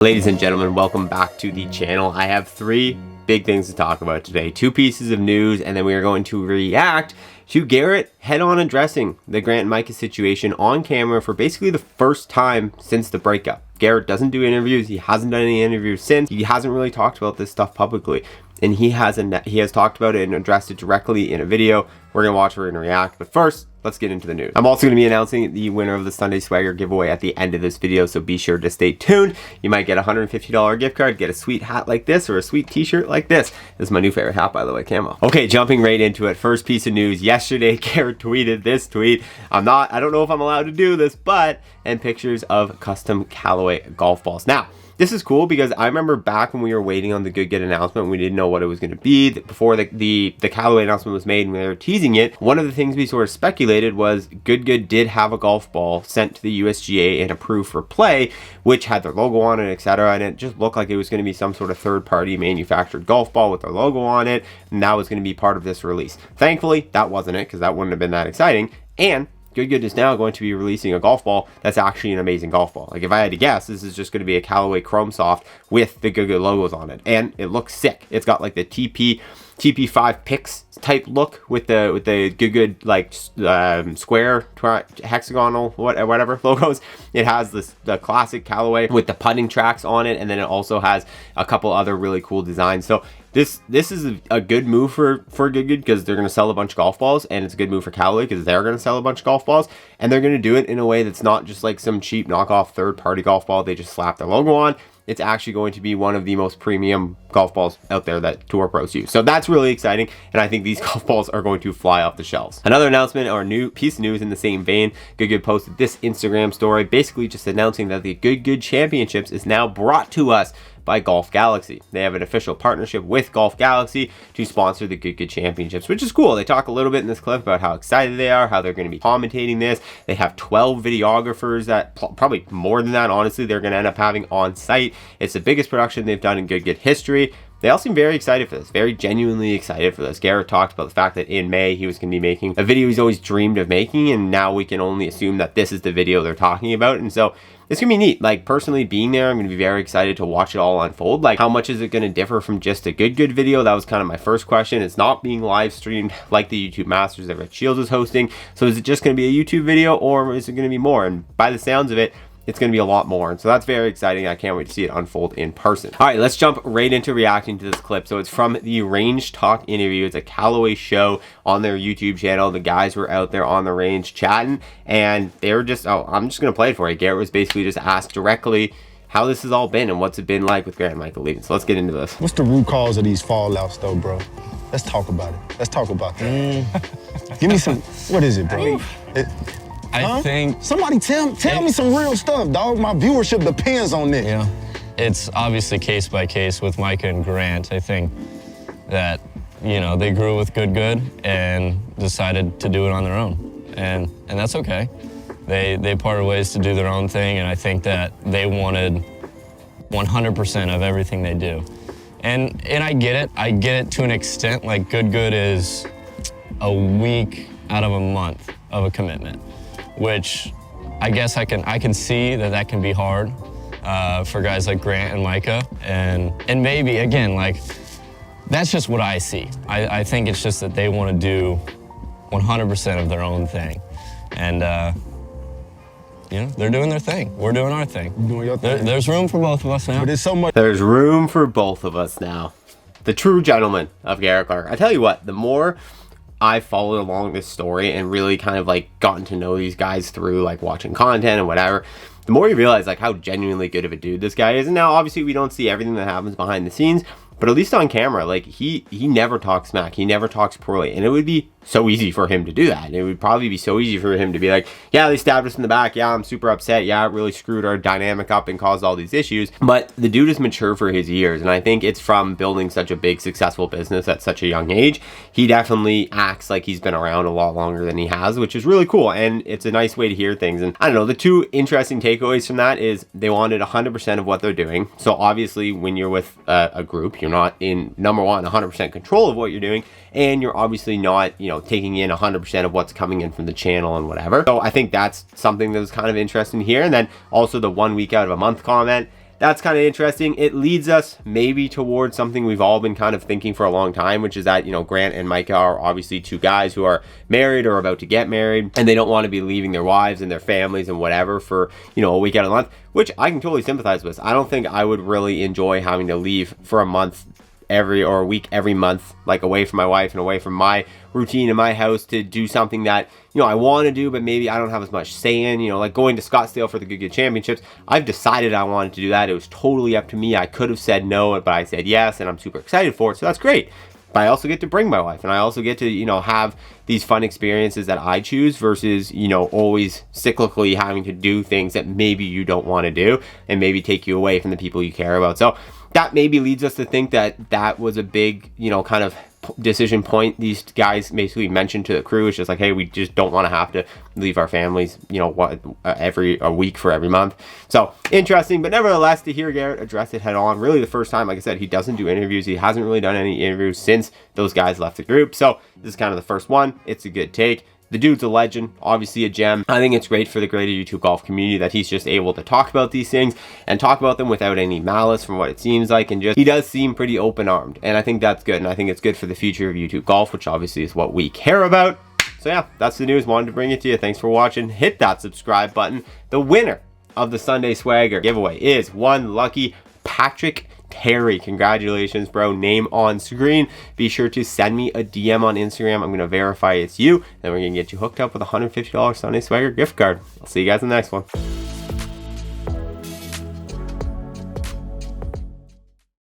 Ladies and gentlemen, welcome back to the channel. I have three big things to talk about today. Two pieces of news, and then we are going to react to Garrett head-on addressing the Grant and Micah situation on camera for basically the first time since the breakup. Garrett doesn't do interviews. He hasn't done any interviews since. He hasn't really talked about this stuff publicly. And he has talked about it and addressed it directly in a video. We're going to watch, we're going to react. But first, let's get into the news. I'm also going to be announcing the winner of the Sunday Swagger giveaway at the end of this video, so be sure to stay tuned. You might get a $150 gift card, get a sweet hat like this, or a sweet t-shirt like this. This is my new favorite hat, by the way, camo. Okay, jumping right into it. First piece of news. Yesterday, Garrett tweeted this tweet. I don't know if I'm allowed to do this, and pictures of custom Callaway golf balls. Now, this is cool because I remember back when we were waiting on the Good announcement, we didn't know what it was going to be. Before the Callaway announcement was made and we were teasing it, one of the things we sort of speculated was Good did have a golf ball sent to the USGA and approved for play, which had their logo on it, etc. And it just looked like it was going to be some sort of third-party manufactured golf ball with their logo on it, and that was going to be part of this release. Thankfully, that wasn't it, because that wouldn't have been that exciting. And Good is now going to be releasing a golf ball that's actually an amazing golf ball. Like, if I had to guess, this is just going to be a Callaway Chrome Soft with the Good logos on it, and it looks sick. It's got like the TP5 Pix type look with the Good like square hexagonal whatever logos. It has the classic Callaway with the putting tracks on it, and then it also has a couple other really cool designs. So this is a good move for Good because they're going to sell a bunch of golf balls, and it's a good move for Callaway because they're going to sell a bunch of golf balls, and they're going to do it in a way that's not just like some cheap knockoff third-party golf ball they just slap their logo on. It's actually going to be one of the most premium golf balls out there that tour pros use. So that's really exciting, and I think these golf balls are going to fly off the shelves. Another announcement or new piece of news in the same vein, Good posted this Instagram story basically just announcing that the Good Championships is now brought to us by Golf Galaxy. They have an official partnership with Golf Galaxy to sponsor the Good Championships, which is cool. They talk a little bit in this clip about how excited they are, how they're going to be commentating this. They have 12 videographers, that probably more than that, honestly, they're going to end up having on site. It's the biggest production they've done in Good history. They all seem very excited for this, very genuinely excited for this. Garrett talked about the fact that in May he was going to be making a video he's always dreamed of making, and now we can only assume that this is the video they're talking about. And so it's gonna be neat. Like, personally being there, I'm gonna be very excited to watch it all unfold. Like, how much is it gonna differ from just a Good video? That was kind of my first question. It's not being live streamed like the YouTube Masters that Rich Shields is hosting. So is it just gonna be a YouTube video, or is it gonna be more? And by the sounds of it, it's going to be a lot more. And so that's very exciting. I can't wait to see it unfold in person. All right, let's jump right into reacting to this clip. So it's from the Range Talk interview. It's a Callaway show on their YouTube channel. The guys were out there on the range chatting, and they were just, I'm just going to play it for you. Garrett was basically just asked directly how this has all been and what's it been like with Garrett and Micah leaving. So let's get into this. What's the root cause of these fallouts though, bro? Let's talk about it. Let's talk about that. Give me some, what is it, bro? I think somebody tell me some real stuff, dog. My viewership depends on this. Yeah, it's obviously case by case with Micah and Grant. I think that, you know, they grew with Good and decided to do it on their own, and that's okay. They parted ways to do their own thing, and I think that they wanted 100% of everything they do, and I get it. I get it to an extent. Like, Good is a week out of a month of a commitment, which I guess I can see that can be hard for guys like Grant and Micah, and maybe, again, like, that's just what I see. I think it's just that they want to do 100% of their own thing, and you know, they're doing their thing. We're doing our thing. Doing your thing. There's room for both of us now. But there's so much. There's room for both of us now. The true gentleman of Garrett Clark. I tell you what, the more I followed along this story and really kind of like gotten to know these guys through like watching content and whatever, the more you realize like how genuinely good of a dude this guy is. And now obviously we don't see everything that happens behind the scenes, but at least on camera, like he never talks smack, he never talks poorly, and it would be so easy for him to do that. It would probably be so easy for him to be like, yeah, they stabbed us in the back, yeah, I'm super upset, yeah, it really screwed our dynamic up and caused all these issues. But the dude is mature for his years, and I think it's from building such a big successful business at such a young age. He definitely acts like he's been around a lot longer than he has, which is really cool, and it's a nice way to hear things. And I don't know, the two interesting takeaways from that is they wanted 100% of what they're doing. So obviously when you're with a group, you're not in, number one, 100% control of what you're doing, and you're obviously not, you know, taking in 100% of what's coming in from the channel and whatever. So I think that's something that was kind of interesting here. And then also the 1 week out of a month comment, that's kind of interesting. It leads us maybe towards something we've all been kind of thinking for a long time, which is that, you know, Grant and Micah are obviously two guys who are married or about to get married, and they don't want to be leaving their wives and their families and whatever for, you know, a week out of the month, which I can totally sympathize with. I don't think I would really enjoy having to leave for a month a week every month, like away from my wife and away from my routine in my house to do something that, you know, I want to do, but maybe I don't have as much say in, you know, like going to Scottsdale for the Good Good Championships. I've decided I wanted to do that. It was totally up to me. I could have said no, but I said yes, and I'm super excited for it. So that's great. But I also get to bring my wife, and I also get to, you know, have these fun experiences that I choose versus, you know, always cyclically having to do things that maybe you don't want to do and maybe take you away from the people you care about. So that maybe leads us to think that that was a big, you know, kind of decision point these guys basically mentioned to the crew. It's just like, hey, we just don't want to have to leave our families, you know, a week for every month. So interesting, but nevertheless, to hear Garrett address it head on, really the first time, like I said, he doesn't do interviews. He hasn't really done any interviews since those guys left the group. So this is kind of the first one. It's a good take. The dude's a legend, obviously a gem. I think it's great for the greater YouTube golf community that he's just able to talk about these things and talk about them without any malice from what it seems like, and just, he does seem pretty open-armed, and I think that's good, and I think it's good for the future of YouTube golf, which obviously is what we care about. So yeah, that's the news. Wanted to bring it to you. Thanks for watching. Hit that subscribe button. The winner of the Sunday Swagger giveaway is one lucky Patrick Terry. Congratulations, bro. Name on screen. Be sure to send me a DM on Instagram. I'm going to verify it's you. Then we're going to get you hooked up with a $150 Sunday Swagger gift card. I'll see you guys in the next one.